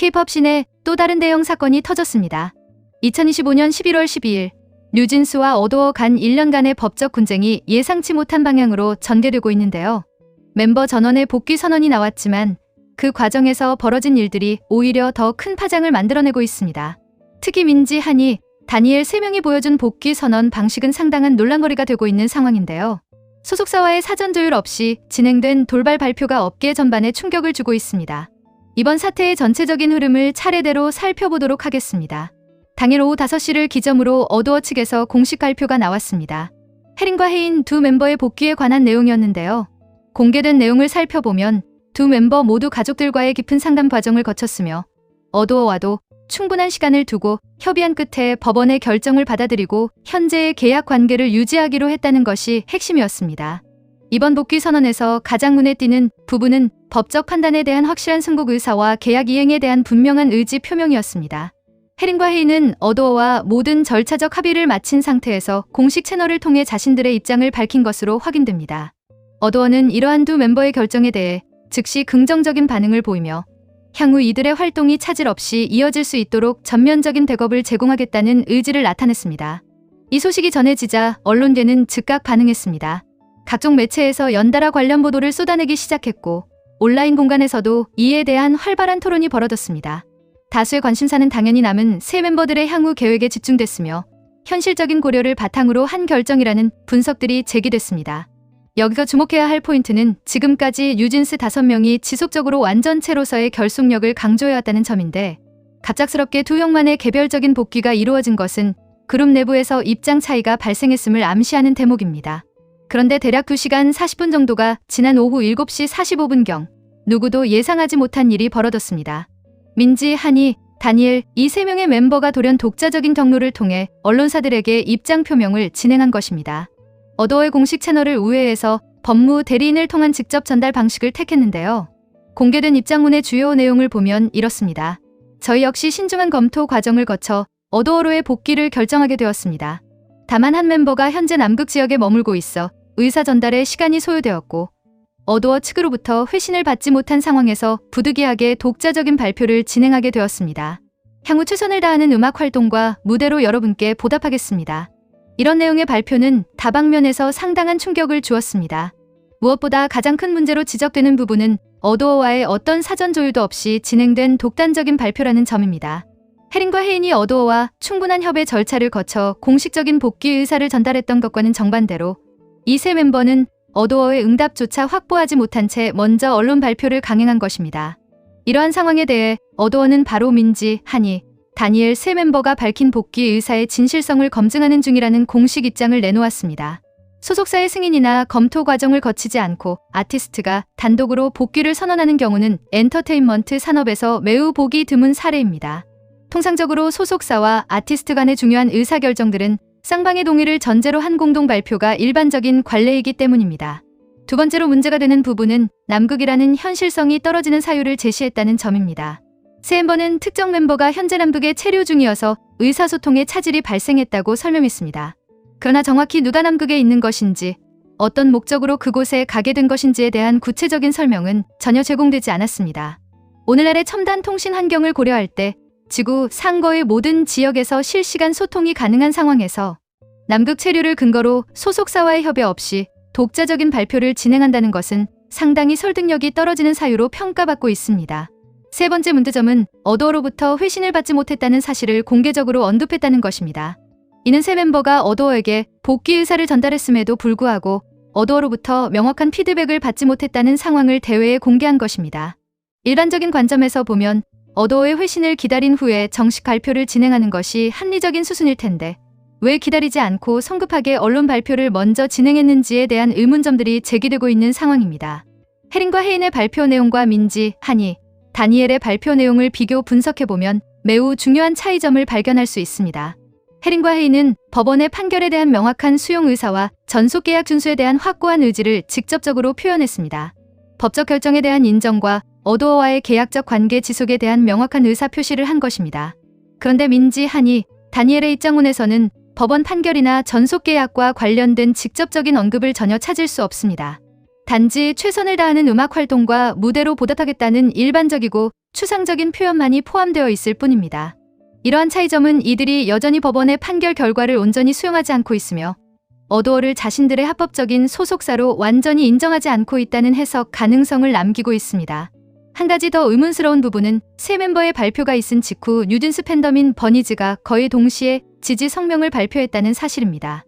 K-팝 씬에 또 다른 대형 사건이 터졌습니다. 2025년 11월 12일 뉴진스와 어도어 간 1년간의 법적 분쟁이 예상치 못한 방향으로 전개되고 있는데요. 멤버 전원의 복귀 선언이 나왔지만 그 과정에서 벌어진 일들이 오히려 더 큰 파장을 만들어내고 있습니다. 특히 민지, 한이, 다니엘 3명이 보여준 복귀 선언 방식은 상당한 논란거리가 되고 있는 상황인데요. 소속사와의 사전 조율 없이 진행된 돌발 발표가 업계 전반에 충격을 주고 있습니다. 이번 사태의 전체적인 흐름을 차례대로 살펴보도록 하겠습니다. 당일 오후 5시를 기점으로 어도어 측에서 공식 발표가 나왔습니다. 혜린과 혜인 두 멤버의 복귀에 관한 내용이었는데요. 공개된 내용을 살펴보면 두 멤버 모두 가족들과의 깊은 상담 과정을 거쳤으며 어도어와도 충분한 시간을 두고 협의한 끝에 법원의 결정을 받아들이고 현재의 계약 관계를 유지하기로 했다는 것이 핵심이었습니다. 이번 복귀 선언에서 가장 눈에 띄는 부분은 법적 판단에 대한 확실한 승복 의사와 계약 이행에 대한 분명한 의지 표명이었습니다. 혜린과 혜인은 어도어와 모든 절차적 합의를 마친 상태에서 공식 채널을 통해 자신들의 입장을 밝힌 것으로 확인됩니다. 어도어는 이러한 두 멤버의 결정에 대해 즉시 긍정적인 반응을 보이며 향후 이들의 활동이 차질 없이 이어질 수 있도록 전면적인 백업을 제공하겠다는 의지를 나타냈습니다. 이 소식이 전해지자 언론계는 즉각 반응했습니다. 각종 매체에서 연달아 관련 보도를 쏟아내기 시작했고 온라인 공간에서도 이에 대한 활발한 토론이 벌어졌습니다. 다수의 관심사는 당연히 남은 새 멤버들의 향후 계획에 집중됐으며 현실적인 고려를 바탕으로 한 결정이라는 분석들이 제기됐습니다. 여기서 주목해야 할 포인트는 지금까지 뉴진스 5명이 지속적으로 완전체로서의 결속력을 강조해왔다는 점인데 갑작스럽게 두 형만의 개별적인 복귀가 이루어진 것은 그룹 내부에서 입장 차이가 발생했음을 암시하는 대목입니다. 그런데 대략 2시간 40분 정도가 지난 오후 7시 45분경 누구도 예상하지 못한 일이 벌어졌습니다. 민지, 한이, 다니엘 이 3명의 멤버가 돌연 독자적인 경로를 통해 언론사들에게 입장 표명을 진행한 것입니다. 어도어의 공식 채널을 우회해서 법무 대리인을 통한 직접 전달 방식을 택했는데요. 공개된 입장문의 주요 내용을 보면 이렇습니다. 저희 역시 신중한 검토 과정을 거쳐 어도어로의 복귀를 결정하게 되었습니다. 다만 한 멤버가 현재 남극 지역에 머물고 있어 의사 전달에 시간이 소요되었고 어도어 측으로부터 회신을 받지 못한 상황에서 부득이하게 독자적인 발표를 진행하게 되었습니다. 향후 최선을 다하는 음악 활동과 무대로 여러분께 보답하겠습니다. 이런 내용의 발표는 다방면에서 상당한 충격을 주었습니다. 무엇보다 가장 큰 문제로 지적되는 부분은 어도어와의 어떤 사전 조율도 없이 진행된 독단적인 발표라는 점입니다. 혜린과 혜인이 어도어와 충분한 협의 절차를 거쳐 공식적인 복귀 의사를 전달했던 것과는 정반대로 이 세 멤버는 어도어의 응답조차 확보하지 못한 채 먼저 언론 발표를 강행한 것입니다. 이러한 상황에 대해 어도어는 바로 민지, 한이, 다니엘 세 멤버가 밝힌 복귀 의사의 진실성을 검증하는 중이라는 공식 입장을 내놓았습니다. 소속사의 승인이나 검토 과정을 거치지 않고 아티스트가 단독으로 복귀를 선언하는 경우는 엔터테인먼트 산업에서 매우 보기 드문 사례입니다. 통상적으로 소속사와 아티스트 간의 중요한 의사결정들은 쌍방의 동의를 전제로 한 공동 발표가 일반적인 관례이기 때문입니다. 두 번째로 문제가 되는 부분은 남극이라는 현실성이 떨어지는 사유를 제시했다는 점입니다. 새 멤버는 특정 멤버가 현재 남극에 체류 중이어서 의사소통에 차질이 발생했다고 설명했습니다. 그러나 정확히 누가 남극에 있는 것인지, 어떤 목적으로 그곳에 가게 된 것인지에 대한 구체적인 설명은 전혀 제공되지 않았습니다. 오늘날의 첨단 통신 환경을 고려할 때 지구 상거의 모든 지역에서 실시간 소통이 가능한 상황에서 남극 체류를 근거로 소속사와의 협의 없이 독자적인 발표를 진행한다는 것은 상당히 설득력이 떨어지는 사유로 평가받고 있습니다. 세 번째 문제점은 어도어로부터 회신을 받지 못했다는 사실을 공개적으로 언급했다는 것입니다. 이는 새 멤버가 어도어에게 복귀 의사를 전달했음에도 불구하고 어도어로부터 명확한 피드백을 받지 못했다는 상황을 대외에 공개한 것입니다. 일반적인 관점에서 보면 어도어의 회신을 기다린 후에 정식 발표를 진행하는 것이 합리적인 수순일 텐데 왜 기다리지 않고 성급하게 언론 발표를 먼저 진행했는지에 대한 의문점들이 제기되고 있는 상황입니다. 혜린과 혜인의 발표 내용과 민지, 한이, 다니엘의 발표 내용을 비교 분석해보면 매우 중요한 차이점을 발견할 수 있습니다. 혜린과 혜인은 법원의 판결에 대한 명확한 수용 의사와 전속계약 준수에 대한 확고한 의지를 직접적으로 표현했습니다. 법적 결정에 대한 인정과 어도어와의 계약적 관계 지속에 대한 명확한 의사표시를 한 것입니다. 그런데 민지, 한이, 다니엘의 입장문에서는 법원 판결이나 전속계약과 관련된 직접적인 언급을 전혀 찾을 수 없습니다. 단지 최선을 다하는 음악 활동과 무대로 보답하겠다는 일반적이고 추상적인 표현만이 포함되어 있을 뿐입니다. 이러한 차이점은 이들이 여전히 법원의 판결 결과를 온전히 수용하지 않고 있으며 어도어를 자신들의 합법적인 소속사로 완전히 인정하지 않고 있다는 해석 가능성을 남기고 있습니다. 한 가지 더 의문스러운 부분은 새 멤버의 발표가 있은 직후 뉴진스 팬덤인 버니즈가 거의 동시에 지지 성명을 발표했다는 사실입니다.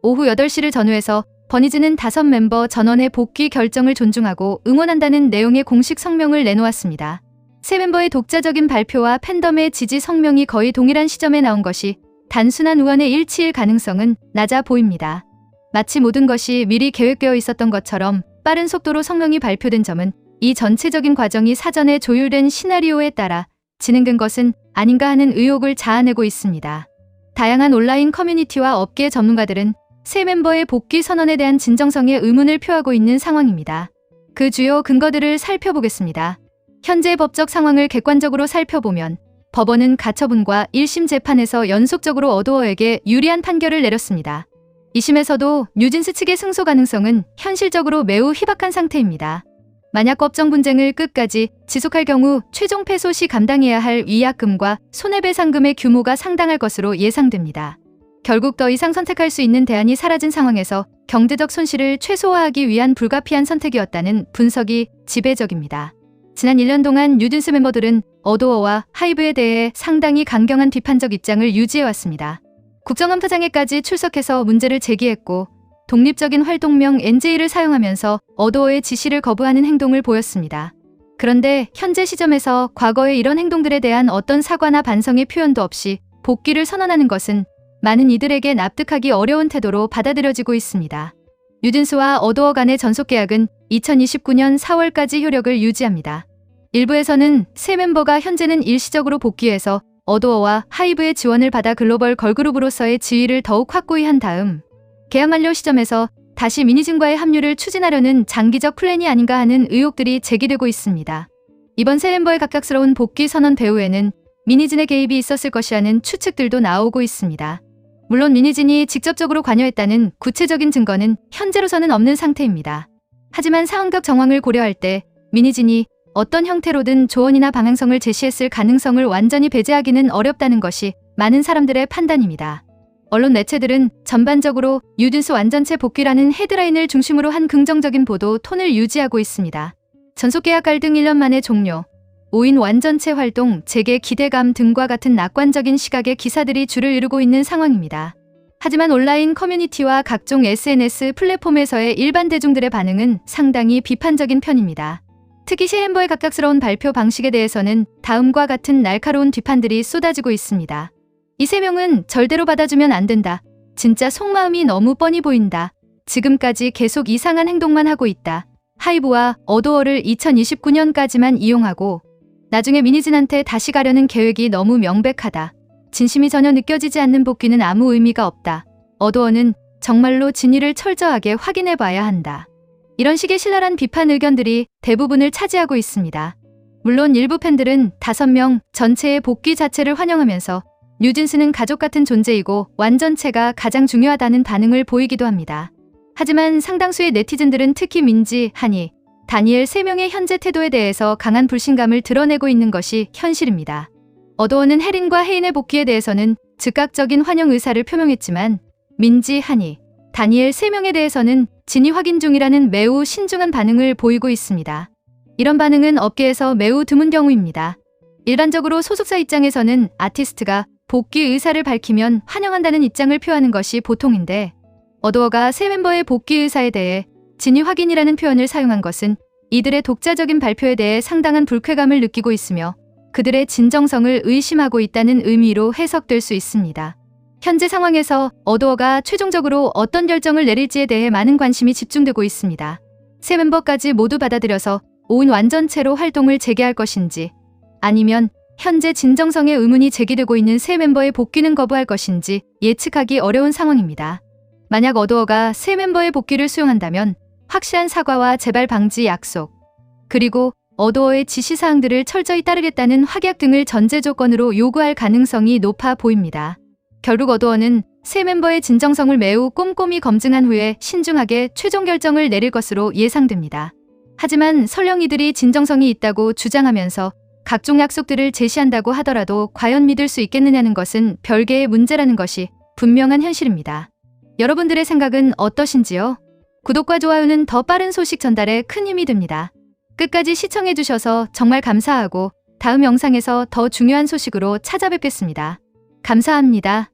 오후 8시를 전후해서 버니즈는 5멤버 전원의 복귀 결정을 존중하고 응원한다는 내용의 공식 성명을 내놓았습니다. 새 멤버의 독자적인 발표와 팬덤의 지지 성명이 거의 동일한 시점에 나온 것이 단순한 우연의 일치일 가능성은 낮아 보입니다. 마치 모든 것이 미리 계획되어 있었던 것처럼 빠른 속도로 성명이 발표된 점은 이 전체적인 과정이 사전에 조율된 시나리오에 따라 진행된 것은 아닌가 하는 의혹을 자아내고 있습니다. 다양한 온라인 커뮤니티와 업계 전문가들은 새 멤버의 복귀 선언에 대한 진정성에 의문을 표하고 있는 상황입니다. 그 주요 근거들을 살펴보겠습니다. 현재 법적 상황을 객관적으로 살펴보면 법원은 가처분과 1심 재판에서 연속적으로 어도어에게 유리한 판결을 내렸습니다. 2심에서도 뉴진스 측의 승소 가능성은 현실적으로 매우 희박한 상태입니다. 만약 법정 분쟁을 끝까지 지속할 경우 최종 패소 시 감당해야 할 위약금과 손해배상금의 규모가 상당할 것으로 예상됩니다. 결국 더 이상 선택할 수 있는 대안이 사라진 상황에서 경제적 손실을 최소화하기 위한 불가피한 선택이었다는 분석이 지배적입니다. 지난 1년 동안 뉴진스 멤버들은 어도어와 하이브에 대해 상당히 강경한 비판적 입장을 유지해왔습니다. 국정감사장에까지 출석해서 문제를 제기했고 독립적인 활동명 NJ를 사용하면서 어도어의 지시를 거부하는 행동을 보였습니다. 그런데 현재 시점에서 과거의 이런 행동들에 대한 어떤 사과나 반성의 표현도 없이 복귀를 선언하는 것은 많은 이들에게 납득하기 어려운 태도로 받아들여지고 있습니다. 뉴진스와 어도어 간의 전속계약은 2029년 4월까지 효력을 유지합니다. 일부에서는 새 멤버가 현재는 일시적으로 복귀해서 어도어와 하이브의 지원을 받아 글로벌 걸그룹으로서의 지위를 더욱 확고히 한 다음 계약 만료 시점에서 다시 미니진과의 합류를 추진하려는 장기적 플랜이 아닌가 하는 의혹들이 제기되고 있습니다. 이번 새 멤버의 갑작스러운 복귀 선언 배후에는 미니진의 개입이 있었을 것이라는 추측들도 나오고 있습니다. 물론 미니진이 직접적으로 관여했다는 구체적인 증거는 현재로서는 없는 상태입니다. 하지만 상황극 정황을 고려할 때 미니진이 어떤 형태로든 조언이나 방향성을 제시했을 가능성을 완전히 배제하기는 어렵다는 것이 많은 사람들의 판단입니다. 언론 매체들은 전반적으로 뉴진스 완전체 복귀라는 헤드라인을 중심으로 한 긍정적인 보도 톤을 유지하고 있습니다. 전속계약 갈등 1년 만에 종료, 5인 완전체 활동, 재개 기대감 등과 같은 낙관적인 시각의 기사들이 줄을 이루고 있는 상황입니다. 하지만 온라인 커뮤니티와 각종 SNS 플랫폼에서의 일반 대중들의 반응은 상당히 비판적인 편입니다. 특히 새 멤버의 갑작스러운 발표 방식에 대해서는 다음과 같은 날카로운 비판들이 쏟아지고 있습니다. 이 세 명은 절대로 받아주면 안 된다. 진짜 속마음이 너무 뻔히 보인다. 지금까지 계속 이상한 행동만 하고 있다. 하이브와 어도어를 2029년까지만 이용하고 나중에 미니진한테 다시 가려는 계획이 너무 명백하다. 진심이 전혀 느껴지지 않는 복귀는 아무 의미가 없다. 어도어는 정말로 진위를 철저하게 확인해봐야 한다. 이런 식의 신랄한 비판 의견들이 대부분을 차지하고 있습니다. 물론 일부 팬들은 5명 전체의 복귀 자체를 환영하면서 뉴진스는 가족 같은 존재이고 완전체가 가장 중요하다는 반응을 보이기도 합니다. 하지만 상당수의 네티즌들은 특히 민지, 한이, 다니엘 3명의 현재 태도에 대해서 강한 불신감을 드러내고 있는 것이 현실입니다. 어도어는 혜린과 혜인의 복귀에 대해서는 즉각적인 환영 의사를 표명했지만 민지, 한이, 다니엘 3명에 대해서는 진위 확인 중이라는 매우 신중한 반응을 보이고 있습니다. 이런 반응은 업계에서 매우 드문 경우입니다. 일반적으로 소속사 입장에서는 아티스트가 복귀 의사를 밝히면 환영한다는 입장을 표하는 것이 보통인데 어도어가 새 멤버의 복귀 의사에 대해 진위 확인이라는 표현을 사용한 것은 이들의 독자적인 발표에 대해 상당한 불쾌감을 느끼고 있으며 그들의 진정성을 의심하고 있다는 의미로 해석될 수 있습니다. 현재 상황에서 어도어가 최종적으로 어떤 결정을 내릴지에 대해 많은 관심이 집중되고 있습니다. 새 멤버까지 모두 받아들여서 5인 완전체로 활동을 재개할 것인지 아니면 현재 진정성의 의문이 제기되고 있는 새 멤버의 복귀는 거부할 것인지 예측하기 어려운 상황입니다. 만약 어도어가 새 멤버의 복귀를 수용한다면 확실한 사과와 재발 방지 약속, 그리고 어도어의 지시사항들을 철저히 따르겠다는 확약 등을 전제 조건으로 요구할 가능성이 높아 보입니다. 결국 어도어는 새 멤버의 진정성을 매우 꼼꼼히 검증한 후에 신중하게 최종 결정을 내릴 것으로 예상됩니다. 하지만 설령 이들이 진정성이 있다고 주장하면서 각종 약속들을 제시한다고 하더라도 과연 믿을 수 있겠느냐는 것은 별개의 문제라는 것이 분명한 현실입니다. 여러분들의 생각은 어떠신지요? 구독과 좋아요는 더 빠른 소식 전달에 큰 힘이 됩니다. 끝까지 시청해주셔서 정말 감사하고 다음 영상에서 더 중요한 소식으로 찾아뵙겠습니다. 감사합니다.